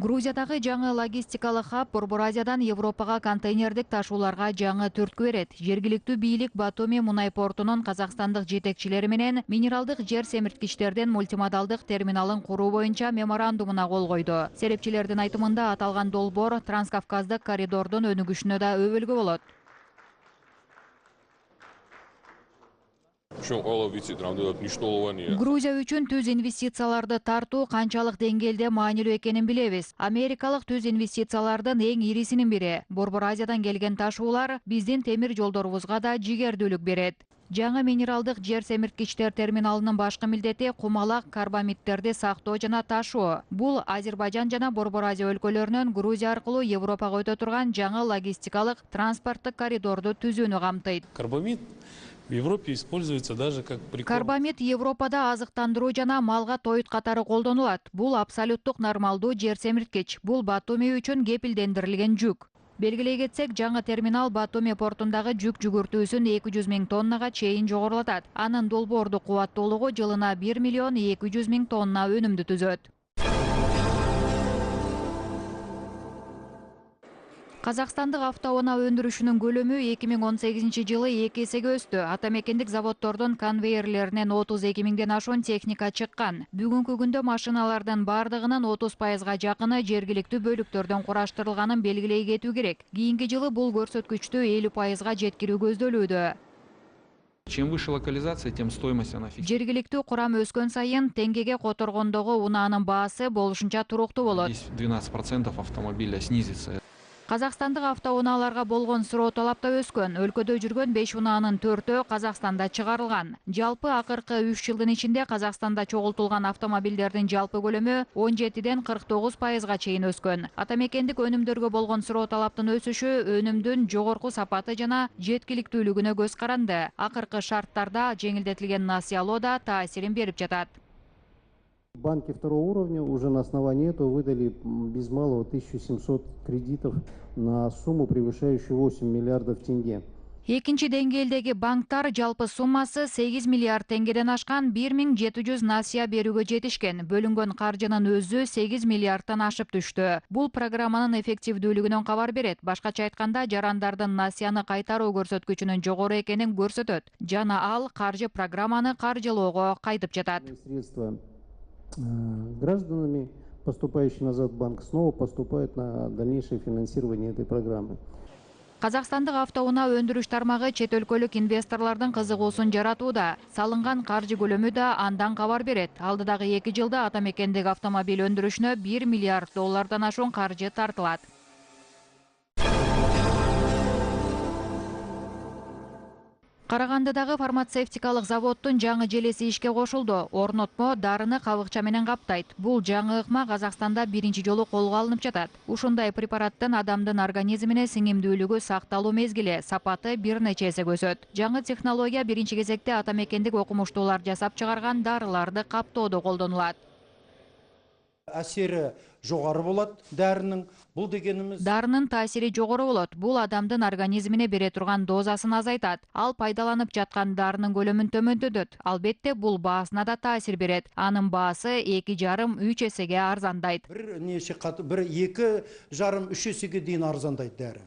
Грузиядагы жаңы логистикалык хаб Борбор Азиядан Европага контейнердик ташууларга жаңы түрткү берет. Жергиликтүү бийлик Батуми мунай портунун казакстандык жетекчилери менен минералдык жер семирткичтерден мультимодалдык терминалын куруу боюнча меморандумуна кол койду. Серепчилердин айтымында аталган долбоор Транскавказдык коридордун өнүгүшүнө да өбөлгө болот. Грузия үчүн түз инвестицияларды тартуу канчалык деңгээлде маанилүү экенин билебиз. Америкалык түз инвестициялардын эң ирисинин бири. Борбор Азиядан келген ташуулар биздин темир жолдорубузга да жигердүүлүк берет. Жаңы минералдык жер семирткичтер терминалынын башкы милдети кумалак карбамидтерди сактоо жана ташуу. Бул Азербайжан жана Борбор Азия өлкөлөрүнөн Грузия аркылуу Европага өтө турган жаңы логистикалык транспорттук коридорду түзүүнү камтыйт. Карбамид в Европе используется даже как прикорм. Карбамид Европада азыктандыруу жана малга тоют катары колдонулат. Бул абсолюттук нормалдуу жер семирткич. Бул Батуми үчүн кепилдендирилген жүк. Белгилей кетсек, жаңы терминал Батуми портундагы жүк жүгүртүүсүн 200 000 тоннага чейин жогорулатат. Анын долбоордук кубаттуулугу жылына 1 200 000 тонна өнүмдү түзөт. Казакстандык автоунаа өндүрүшүнүн көлөмү 2018 жылы 2 эсеге өстү. Атамекендик заводдордун конвейерлеринен 32 000ден ашуун техника чыккан. Бүгүнкү күндө машиналардын бардыгынын 30%га жакыны жергиликтүү бөлүктөрдөн кураштырылганын белгилей кетүү керек. Кийинки жылы бул көрсөткүчтү 50%га жеткирүү көздөлүүдө. Чем выше локализация, тем стоимость она фиксируется. Жергиликтүү курам өскөн сайын теңгеге которгондогу унаанын баасы болушунча туруктуу болот. Здесь 12% автомобиля снизится. Казакстандык автоунааларга болгон суроо талап да өскөн. Өлкөдө жүргөн 5 унаанын 4-өө Казакстанда чыгарылган. Жалпы акыркы 3 жылдын ичинде Казакстанда чогултулган автомобилдердин жалпы көлөмү 17ден 49%га чейин өскөн. Атамекендик өнүмдөргө болгон суроо талаптын өсүшү өнүмдүн жогорку сапаты жана жеткиликтүүлүгүнө көз каранды. Акыркы шарттарда жеңилдетилген насыялоо да таасирин берип жатат. Банки второго уровня уже на основании этого выдали без малого 1700 кредитов на сумму, превышающую 8 миллиардов тенге. Экинчи деңгээлдеги банктар жалпы суммасы 8 миллиард теңгеден ашкан 1700 насыя берүүгө жетишкен. Бөлүнгөн каржынын өзү 8 миллиардтан ашып түштү. Бул программанын эффективдүүлүгүнөн кабар берет. Башкача айтканда, жарандардын насыяны кайтаруу көрсөткүчүнүн жогору экенин көрсөтөт. Жана ал каржы программаны каржылоого кайтып жатат. Гражданами, поступающие назад в банк, снова поступают на дальнейшее финансирование этой программы. Казакстандык автоунаа өндүрүш тармагы чет өлкөлүк инвесторлордун кызыгуусун жаратууда. Салынган каржы көлөмү да андан кабар берет. Алдыдагы 2 жылда атамекендик автомобиль өндүрүшүнө 1 миллиард доллардан ашуун каржы тартылат. Карагандыдагы фармацевтикалык заводдун жаңы желеси ишке кошулду. Орнотмо дарыны кабыкча менен каптайт. Бул жаңы ыкма Казакстанда биринчи жолу колго алынып жатат. Ушундай препараттын адамдын организмине сиңимдүүлүгү сакталуу мезгили, сапаты бир нече эсе өсөт. Жаңы технология биринчи кезекте атамекендик окумуштуулар жасап чыгарган дарыларды каптоодо колдонулат. Әсері жоғары болот дәрінің. Бул дегенimiz дарынын таасири жогору болот. Бул адамдын организмине бере турган дозасын азайтат. Ал пайдаланып жаткан дарынын көлөмүн төмөндөтөт. Албетте бул баасына да таасир берет. Анын баасы 2,5-3 эсеге арзандайт. Bir 2,5-3 эсеге дейин арзандайт дәрі.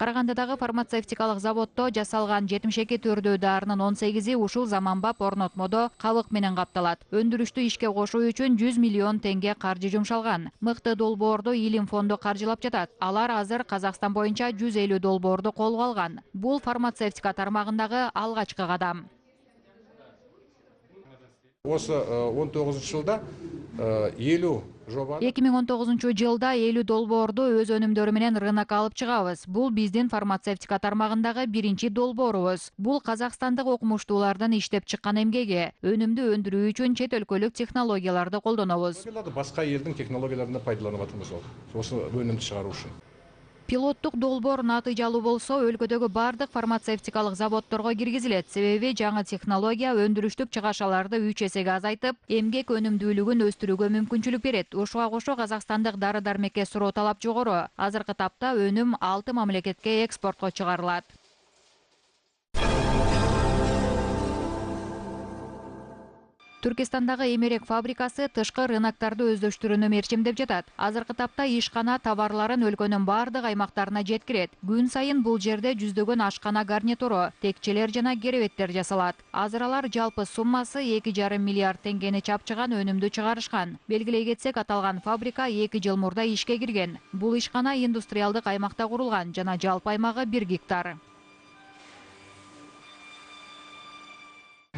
Карагандыдагы фармацевтикалык заводдо жасалган 72 түрдүү дарынын 18-и ушул заманбап орнотмодо кабык менен капталат. Өндүрүштү ишке кошуу үчүн 100 миллион теңге каржы жумшалган. Мыкты долбоорду Илим фонду каржылап жатат. Алар азыр Казакстан боюнча 150 долбоорду колго алган. Бул фармацевтика тармагындагы алгачкы кадам. Осы 19 жылда 50 жоба. 2019 жылда 50 долбоорду өз өнүмдөрү менен рынокко алып чыгабыз. Бул биздин фармацевтика тармагындагы биринчи долбоорубуз. Бул казакстандык окумуштуулардын иштеп чыккан эмгеги. Өнүмдү өндүрүү үчүн чет өлкөлүк технологияларды колдонобуз. Башка элдин технологияларын пайдаланып атабыз осы өнүмдү чыгаруу үчүн. Пилоттук долбоор натыйжалуу болсо, өлкөдөгү бардык фармацевтикалык заводдорго киргизилет. Себеби жаңы технология өндүрүштүк чыгашаларды 3 эсеге азайтып, эмгек өнүмдүүлүгүн өстүрүүгө мүмкүнчүлүк берет. Ошого кошо казакстандык дары-дармекке суроо талап жогору. Азыркы тапта өнүм 6 мамлекетке экспортко чыгарылат. Түркистандагы эмерек фабрикасы тышкы рыноктарды өздөштүрүүнү мерчимдеп жатат. Азыркы тапта ишкана товарларын өлкөнүн бардык аймактарына жеткирет. Күн сайын бул жерде жүздөгөн ашкана гарнитуру, текчелер жана керебеттер жасалат. Азыр алар жалпы суммасы 2,5 миллиард теңгени чапчыган өнүмдү чыгарышкан. Белгилей кетсек, аталган фабрика 2 жыл мурда ишке кирген. Бул ишкана индустриалдык аймакта курулган жана жалпы аймагы 1 гектар.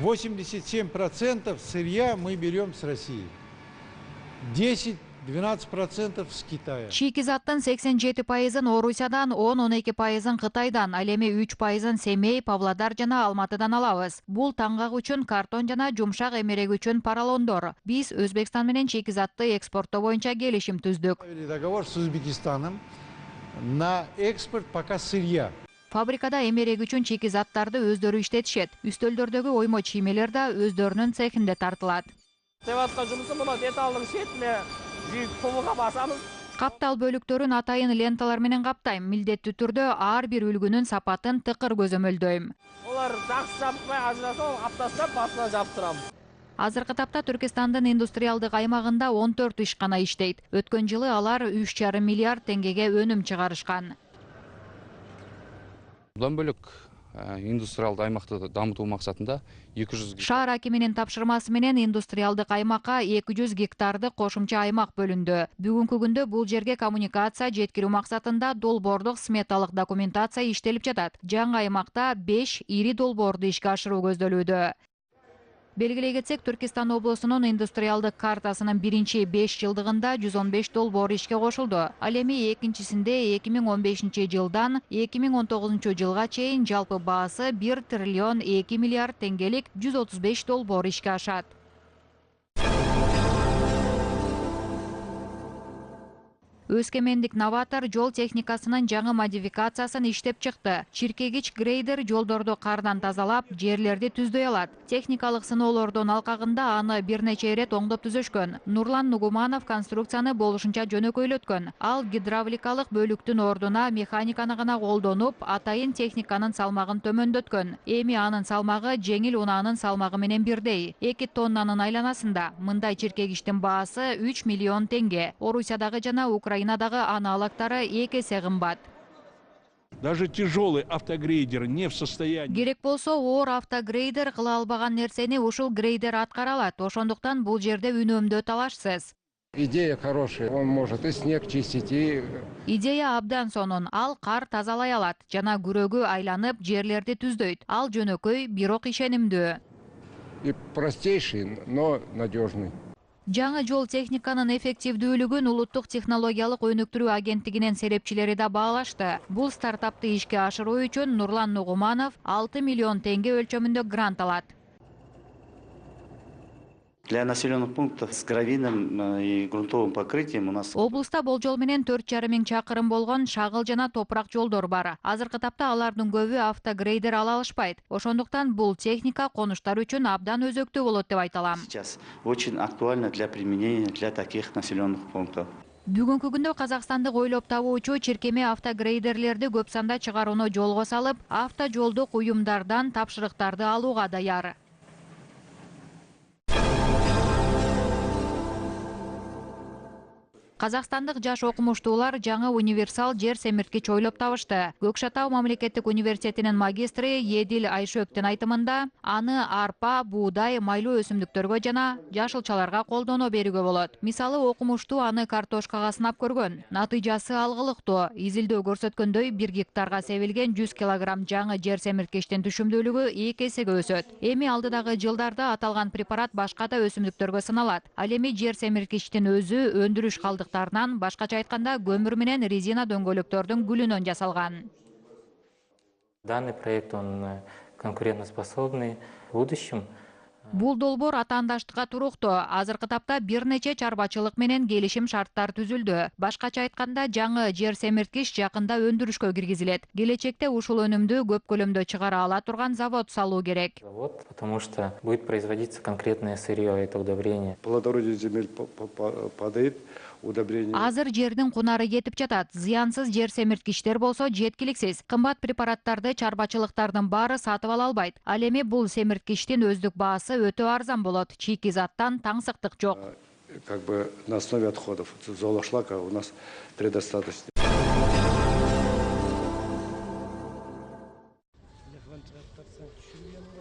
87% сырья мы берем с России. 10-12% с Китая. Шикизаттын 87%-ын Орусиядан, 10-12%-ын Кытайдан, ал эми 3%-ын Семей, Павлодар жана Алматыдан алабыз. Бул таңгак үчүн картон жана жумшак эмерек үчүн поролондор. Биз Өзбекстан менен шикизатты экспорттоо боюнча келишим түздүк. Договор с Узбекистаном на экспорт пока сырья. Фабрикада эмерек үчүн шикизаттарды өздөрү иштетишет. Үстөлдөрдөгү оймо чиймелер да өздөрүнүн цехинде тартылат. Деваткан жумусу мына деталдын шетине жүйүп кумуга басамыз. Каптал бөлүктөрүн атайын ленталар менен каптайм. Милдеттүү түрдө ар бир үлгүнүн сапатын тыкыр көзөмөлдөйм. Олар жакшы жаппай ажыраса, аптасына басына жаптырам. Азыркы тапта Түркистандын индустриалдык аймагында 14 ишкана иштейт. Өткөн жылы алар 3,5 миллиард теңгеге өнүм чыгарышкан. Бұдан бөлек индустриалды аймақты дамытуу максатында 200 Шаар акиминин тапшырмасы менен индустриалдык аймакка 200 гектарды кошумча аймак бөлүндү. Бүгүнкү күндө бул жерге коммуникация жеткирүү максатында долбоордук сметалык документация иштелип жатат. Жаңы аймакта 5 ири долбоорду ишке ашыруу көздөлүүдө. Белгилей кетсек, Түркистан облусунун индустриалдык картасынын биринчи 5 жылдыгында 115 долбоор ишке кошулду. Ал эми экинчисинде 2015 жылдан 2019 жылга чейин жалпы баасы 1 триллион 2 миллиард теңгелик 135 долбоор ишке ашат. Өскемендик новатор жол техникасынын жаңы модификациясын иштеп чыкты. Чиркегич грейдер жолдорду кардан тазалап, жерлерди түздөй алат. Техникалык сыноолордун алкагында аны бир нече ирет оңдоп түзөшкөн. Нурлан Нугуманов конструкцияны болушунча жөнөкөйлөткөн. Ал гидравликалык бөлүктүн ордуна механиканы гана колдонуп, атайын техниканын салмагын төмөндөткөн. Эми анын салмагы жеңил унаанын салмагы менен бирдей. 2 тоннанын айланасында. Мындай чиркегичтин баасы 3 миллион теңге. Орусиядагы жана Украинадагы аналогдары 2 эсе кымбат. Даже тяжелый автогрейдер не в состоянии. Керек болсо, оор автогрейдер кыла албаган нерсени ушул грейдер аткара алат. Ошондуктан бул жерде үнөмдөө талашсыз. Идея хорошая. Он может и снег чистить, и... Идея абдан сонун. Ал кар тазалай алат жана күрөгү айланып жерлерди түздөйт. Ал жөнөкөй, бирок ишенимдүү. И простейший, но надежный. Жаңы жол техниканын эффективдүүлүгүн Улуттук технологиялык өнүктүрүү агенттигинин серепчилери да баалашты. Бул стартапты ишке ашыруу үчүн Нурлан Нугуманов 6 миллион теңге өлчөмүндө грант алат. Для населенных пунктов с гравийным и грунтовым покрытием у нас... Облуста болжол менен 4,5 миң чакырым болгон шагыл жана топурак жолдор бар. Азыркы тапта алардын көбү автогрейдер ала алышпайт. Ошондуктан бул техника конуштар үчүн абдан өзөктүү болот деп айта алам. Сейчас очень актуально для применения для таких населенных пунктов. Бүгүнкү күндө Казакстандык ойлоп табуучу чиркеме автогрейдерлерди көп санда чыгарууну жолго салып, автожолдук уюмдардан тапшырыктарды алууга даяр. Казакстандык жаш окумуштуулар жаңы универсал жер семирткич ойлоп табышты. Көкшетау мамлекеттик университетинин магистри Едил Айшөктүн айтымында, аны арпа, буудай, майлуу өсүмдүктөргө жана жашылчаларга колдоно берүүгө болот. Мисалы, окумуштуу аны картошкага сынап көргөн. Натыйжасы алгылыктуу. Изилдөө көрсөткөндөй 1 гектарга себилген 100 килограмм жаңы жер семирткичтин түшүмдүүлүгү 2 эсеге өсөт. Эми алдыдагы жылдарда аталган препарат башка да өсүмдүктөргө сыналат. Ал эми жер семирткичтин өзү өндүрүш калдыктарынан, башкача айтканда, көмүр менен резина дөңгөлөктөрдүн гүлүнөн жасалган. Данный проект, он конкурентоспособный в будущем. Бул долбоор атаандаштыкка туруктуу. Азыркы тапта бир нече чарбачылык менен келишим шарттар түзүлдү. Башкача айтканда, жаңы жер семирткич жакында өндүрүшкө киргизилет. Келечекте ушул өнүмдү көп көлөмдө чыгара ала турган завод салуу керек. Завод, потому что будет производиться конкретное сырье, это удобрение. Плодородие земель падает, удобрения. Азыр жердин кунары кетип жатат. Зыянсыз жер семирткичтер болсо жеткиликсиз. Кымбат препараттарды чарбачылыктардын баары сатып ала албайт. Ал эми бул семирткичтин өздүк баасы өтө арзан болот. Чийки заттан таңсыктык жок. Как бы на основе отходов зоошлака у нас предостаточно.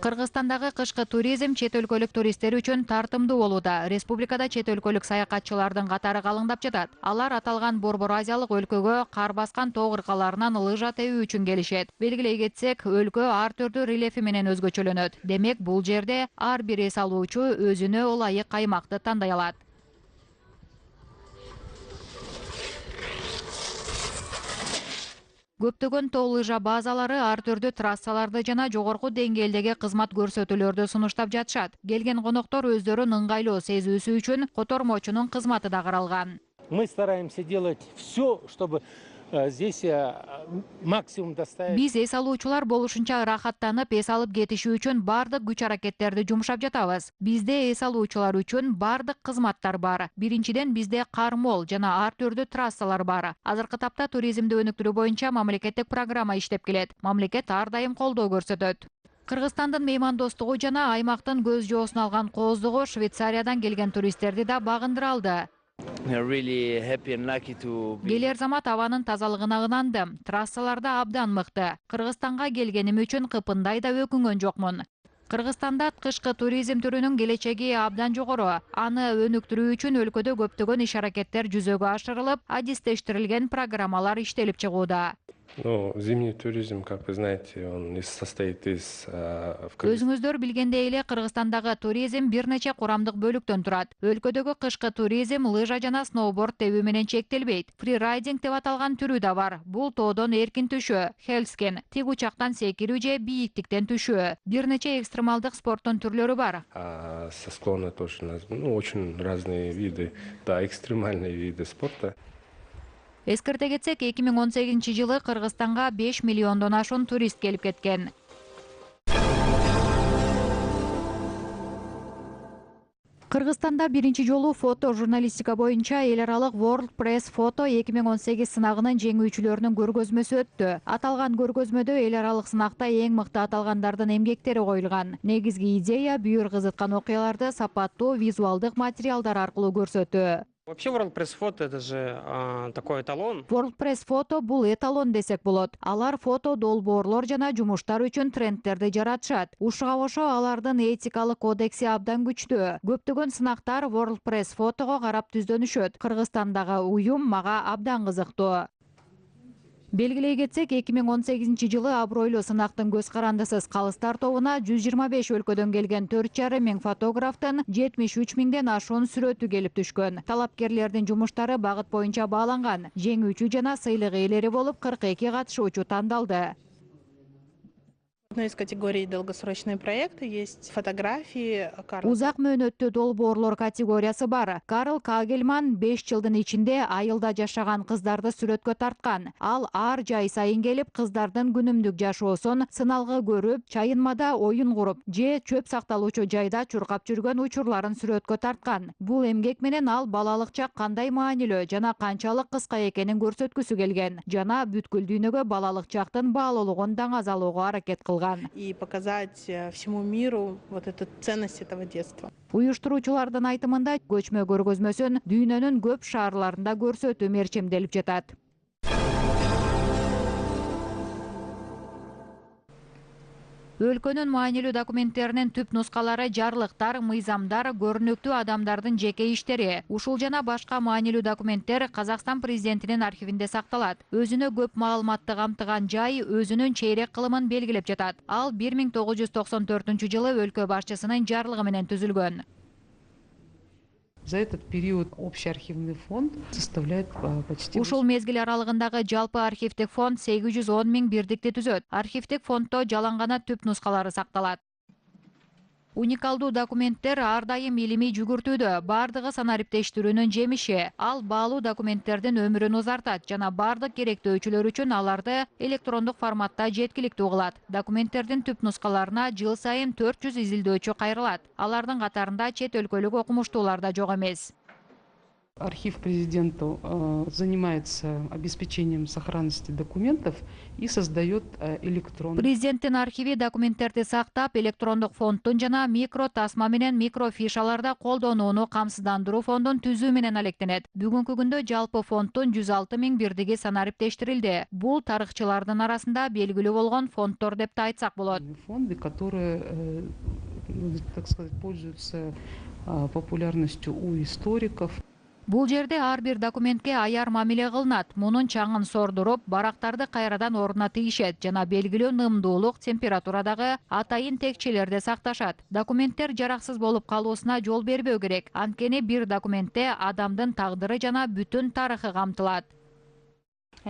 Кыргызстандагы кышкы туризм чет өлкөлүк туристтер үчүн тартымдуу болууда. Республикада чет өлкөлүк саякатчылардын катары калыңдап жатат. Алар аталган Борбор Азиялык өлкөгө кар баскан тоо кыркаларынан лыжа тебүү үчүн келишет. Белгилей кетсек, өлкө ар түрдүү рельефи менен өзгөчөлөнөт. Демек, бул жерде ар бир эс алуучу өзүнө ылайык аймакты тандай алат. Көптөгөн тоо лыжа базалары ар түрдүү трассаларды жана жогорку деңгээлдеги кызмат көрсөтүүлөрдү сунуштап жатышат. Келген коноктор өздөрүн ыңгайлуу сезүүсү үчүн котормочунун кызматы да каралган. Мы стараемся делать все, чтобы здесь максимум доставить. Биз эс алуучулар болушунча рахаттанып эс алып кетиши үчүн бардык күч аракеттерди жумшап жатабыз. Бизде эс алуучулар үчүн бардык кызматтар бар. Биринчиден бизде кар мол жана ар түрдүү трассалар бар. Азыркы тапта туризмди өнүктүрүү боюнча мамлекеттик программа иштеп келет. Мамлекет ар дайым колдоо көрсөтөт. Кыргызстандын меймандостугу жана аймактын көз жоосун алган кооздугу Швейцариядан келген туристтерди да багындыра алды. Келер замат абанын тазалыгына ынандым. Трассаларда абдан мыкты. Кыргызстанга келгеним үчүн кыпындай да өкүнгөн жокмун. Кыргызстанда кышкы туризм түрүнүн келечеги абдан жогору. Аны өнүктүрүү үчүн өлкөдө көптөгөн иш аракеттер жүзөгө ашырылып, адистештирилген программалар иштелип чыгууда. Ну, зимний туризм, как вы знаете, он состоит из... Өзүңүздөр билгендей эле Кыргызстандагы туризм бир нече курамдык бөлүктөн турат. Өлкөдөгү кышкы туризм лыжа жана сноуборд тебүү менен чектелбейт. Фрирайдинг деп аталган түрү да бар. Бул тоодон эркин түшүү, хелскен, тик учактан секирүү же бийиктиктен түшүү. Бир нече экстремалдык спорттун түрлөрү бар. Со склона тоже, очень разные виды, да, экстремальные виды спорта. Эскерте кетсек, 2018-жылы Кыргызстанга 5 миллиондон ашуун турист келип кеткен. Кыргызстанда биринчи жолу фото журналистика боюнча эл аралык World Press Photo 2018 сынагынын жеңүүчүлөрүнүн көргөзмөсү өттү. Аталган көргөзмөдө эл аралык сынакта эң мыкты аталгандардын эмгектери коюлган. Негизги идея бүйүр кызыткан окуяларды сапаттуу визуалдык материалдар аркылуу көрсөтүү. Вообще World Press Photo это же такой эталон. World Press Photo бул эталон десек болот. Алар фото долбоорлор жана жумуштар үчүн трендтерди жаратышат. Ушуга кошо алардын этикалык кодекси абдан күчтүү. Көптөгөн сынактар World Press Photo'го карап түздөнүшөт. Кыргызстандагы уюм мага абдан кызыктуу. Белгилей кетсек, 2018-жылы абройлуу сынактын көз карандысыз калыстар тобуна 125 өлкөдөн келген 4,5 миң фотографтын 73 миңден ашуун сүрөтү келип түшкөн. Талапкерлердин жумуштары багыт боюнча бааланган. Жеңүүчү жана сыйлык ээлери болуп 42 катышуучу тандалды. В одной из категорий долгосрочные проекты есть фотографии. Узак мөөнөттүү долбоорлор категориясы бар. Карл Кагельман 5 жылдын ичинде айылда жашаган кыздарды сүрөткө тарткан. Ал ар жай сайын келип кыздардын күнүмдүк жашоосун сыналгы көрүп, чайынмада оюн куруп же чөп сакталуучу жайда чуркап жүргөн учурларын сүрөткө тарткан. Бул эмгек менен ал балалык чак кандай маанилүү жана канчалык кыска экенин көрсөткүсү келген. Жана бүткүл дүйнөгө балалык чактын баалуулугун даңазалоого аракет кылган. И показать всему миру вот эту ценность этого детства. Уюштуруучулардын айтымында көчмө көргөзмөсүн дүйнөнүн көп шаарларында көрсөтүү мерчемделип жатат. Өлкөнүн маанилүү документтеринин түп нускалары жарлыктар, мыйзамдар, көрүнүктүү адамдардын жеке иштери. Ушул жана башка маанилүү документтер Казакстан президентинин архивинде сакталат. Өзүнө көп маалыматты камтыган жай өзүнүн чейрек кылымын белгилеп жатат. Ал 1994-жылы өлкө башчысынын жарлыгы менен түзүлгөн. За этот период общий архивный фонд составляет почти... Ушул мезгил аралыгындагы жалпы архивдик фонд 810 миң бирдикти түзөт. Архивдик фонддо жалаң түп нускалары сакталат. Уникалдуу документтер ар дайым илимий жүгүртүүдө, бардыгы санариптештирүүнүн жемиши. Ал баалуу документтердин өмүрүн узартат жана бардык керектөөчүлөр үчүн аларды электрондук форматта жеткиликтүү кылат. Документтердин түп нускаларына жыл сайын 400 изилдөөчү кайрылат. Алардын катарында чет өлкөлүк окумуштуулар да жок эмес. Архив президента занимается обеспечением сохранности документов и создает электронный. Президенттин архиви документтерди сактап, электрондук фонддун жана микро тасма менен микрофишаларда колдонууну камсыздандыруу фондун түзүү менен алектенет. Бүгүнкү күндө жалпы фонддун 106 000 бирдиги санариптештирилди. Бул тарыхчылардын арасында белгилүү болгон фонддор деп да айтсак болот. Фонды, которые, так сказать, пользуются популярностью у историков. Бул жерде ар бир документке аяр мамиле кылынат. Мунун чаңын сордуруп, барактарды кайрадан ордуна тигишет жана белгилүү нымдуулук, температурадагы атайын текчелерде сакташат. Документтер жараксыз болуп калуусуна жол бербөө керек. Анткени бир документте адамдын тагдыры жана бүтүн тарыхы камтылат.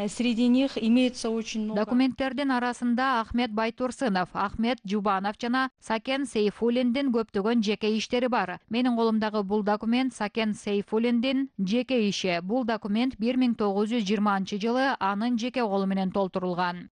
Среди них имеется очень много. Документтердин арасында Ахмет Байтурсынов, Ахмет Жубанов жана Сакен Сейфуллиндин көптөгөн жеке иштери бар. Менин колумдагы бул документ Сакен Сейфуллиндин жеке иши. Бул документ 1920-жылы анын жеке колу менен толтурулган.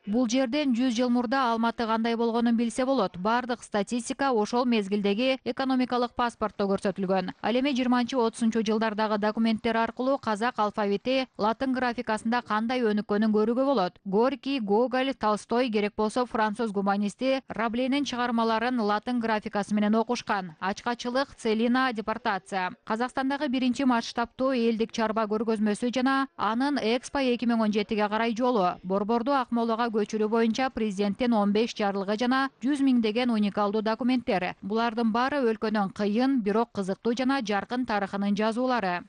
Бул жерден 100 жыл мурда Алматы кандай болгонун билсе болот. Бардык статистика ошол мезгилдеги экономикалык паспортто көрсөтүлгөн. Ал эми 20-30 жылдардагы документтер аркылуу казак алфавити латын графикасында кандай өнүккөнүн көрүүгө болот. Горький, Гоголь, Толстой, керек болсо француз гуманисти Раблейнин чыгармаларын латын графикасы менен окушкан. Ачкачылык, целина, депортация. Казакстандагы биринчи масштабтуу элдик чарба көргөзмөсү жана анын Экспо 2017-ге карай жолу. Борборду Акмолага көчүрүү боюнча президенттин 15 жарлыгы жана 100 миңдеген уникалдуу документтер. Булардын баары өлкөнүн кыйын, бирок кызыктуу жана жаркын тарыхынын жазуулары.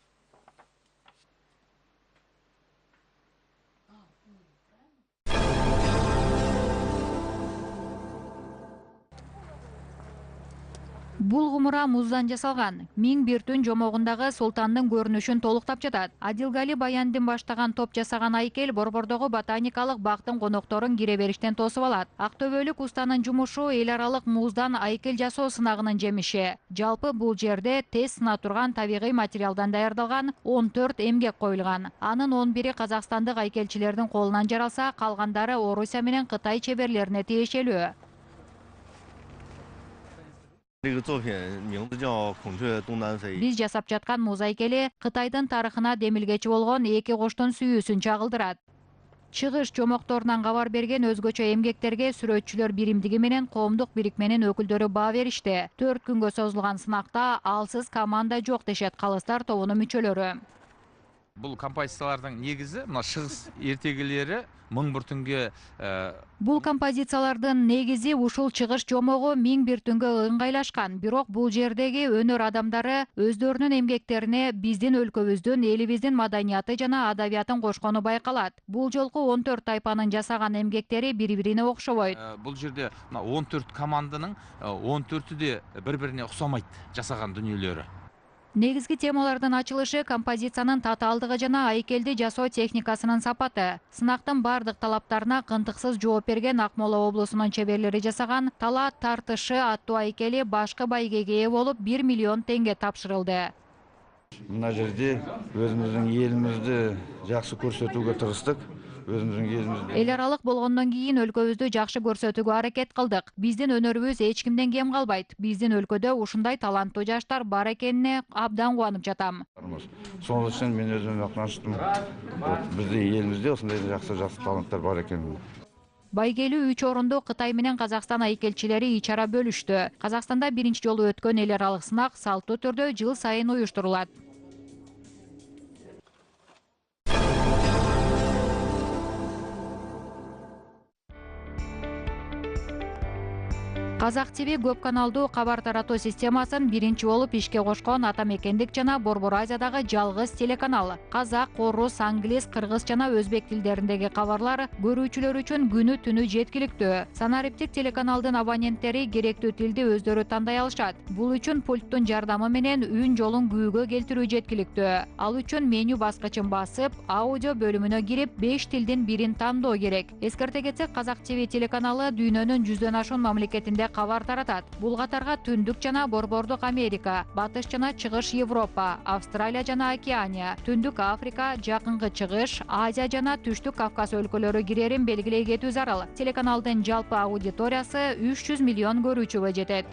Бул кумура муздан жасалган. 1001 түн жомогундагы султандын көрүнүшүн толуктап жатат. Адилгали Баяндин баштаган топ жасаган айкел Борбордогу ботаникалык бактын конокторун кире бериштен тосуп алат. Актөбөлүк устанын жумушу эл аралык муздан айкел жасоо сынагынын жемиши. Жалпы бул жерде тез сына турган табигый материалдан даярдалган 14 эмгек коюлган. Анын 11-и казакстандык айкелчилердин колунан жаралса, калгандары Орусия менен Кытай чеберлерине тиешелүү. Биз жасап жаткан муз айкели Кытайдын тарыхына демилгечи болгон эки коштун сүйүүсүн чагылдырат. Чыгыш жомокторунан кабар берген өзгөчө эмгектерге сүрөтчүлөр биримдиги менен коомдук бирикменин өкүлдөрү баа беришти. 4 күнгө созулган сынакта алсыз команда жок дешет калыстар тобунун мүчөлөрү. Бул композициялардын негизи мына чыгыс эртегилери 1001 түнгө. Бул композициялардын негизи ушул чыгыш жомогу 1001 түнгө ыңгайлашкан. Бирок бул жердеги өнөр адамдары өздөрүнүн эмгектерине биздин өлкөбүздүн, элибиздин маданияты жана адабиятын кошкону байкалат. Бул жолку 14 тайпанын жасаган эмгектери бири-бирине окшобойт. Бул жерде 14 команданын 14-ü де бири-бирине оксомойт жасаган дүнүөлөрү. Негизги темалардын ачылышы композициянын татаалдыгы жана айкелди жасоо техникасынын сапаты. Сынактын бардык талаптарына кынтыксыз жооп берген Акмола облусунун чеберлери жасаган Талаат тартышы аттуу айкели башкы байгеге ээ болуп 1 миллион теңге тапшырылды. Мына жерде өзүбүздүн элибизди жакшы көрсөтүүгө тырыштык. Эл аралык болгондон кийин өлкөбүздү жакшы көрсөтүүгө аракет кылдык. Биздин өнөрүбүз эч кимден кем калбайт. Биздин өлкөдө ушундай таланттуу жаштар бар экенине абдан кубанып жатам. Сонун үчүн мен өзүм макнанычтым. Биздин элибизде ушундай жакшы таланттар бар экен. Байгелүү 3 орунду Кытай менен Казакстан айкелчилери ичара бөлүштү. Казакстанда биринчи жолу өткөн эл аралык сынак салттуу түрдө жыл сайын уюштурулат. Казак ТВ көп каналдуу кабар таратуу системасын биринчи болуп ишке кошкон Атамекендик жана Борбор Азиядагы жалгыз телеканал. Казак, орус, англис, кыргыз жана өзбек тилдериндеги кабарлар көрүүчүлөр үчүн күнү түнү жеткиликтүү. Санариптик телеканалдын абоненттери керектүү тилди өздөрү тандай алышат. Бул үчүн пульттун жардамы менен үн жолун күүгө келтирүү жеткиликтүү. Ал үчүн меню баскычын басып, аудио бөлүмүнө кирип 5 тилдин бирин тандоо керек. Эскерте кетсек, Казак ТВ телеканалы дүйнөнүн 100дөн ашуун мамлекетинде кабар таратат. Бул катарга Түндүк жана Борбордук Америка, Батыш жана Чыгыш Европа, Австралия жана Океания, Түндүк Африка, Жакынкы Чыгыш, Азия жана Түштүк Кавказ өлкөлөрү кирерин белгилей кетүү зарыл. Телеканалдын жалпы аудиториясы 300 миллион көрүүчүгө жетет.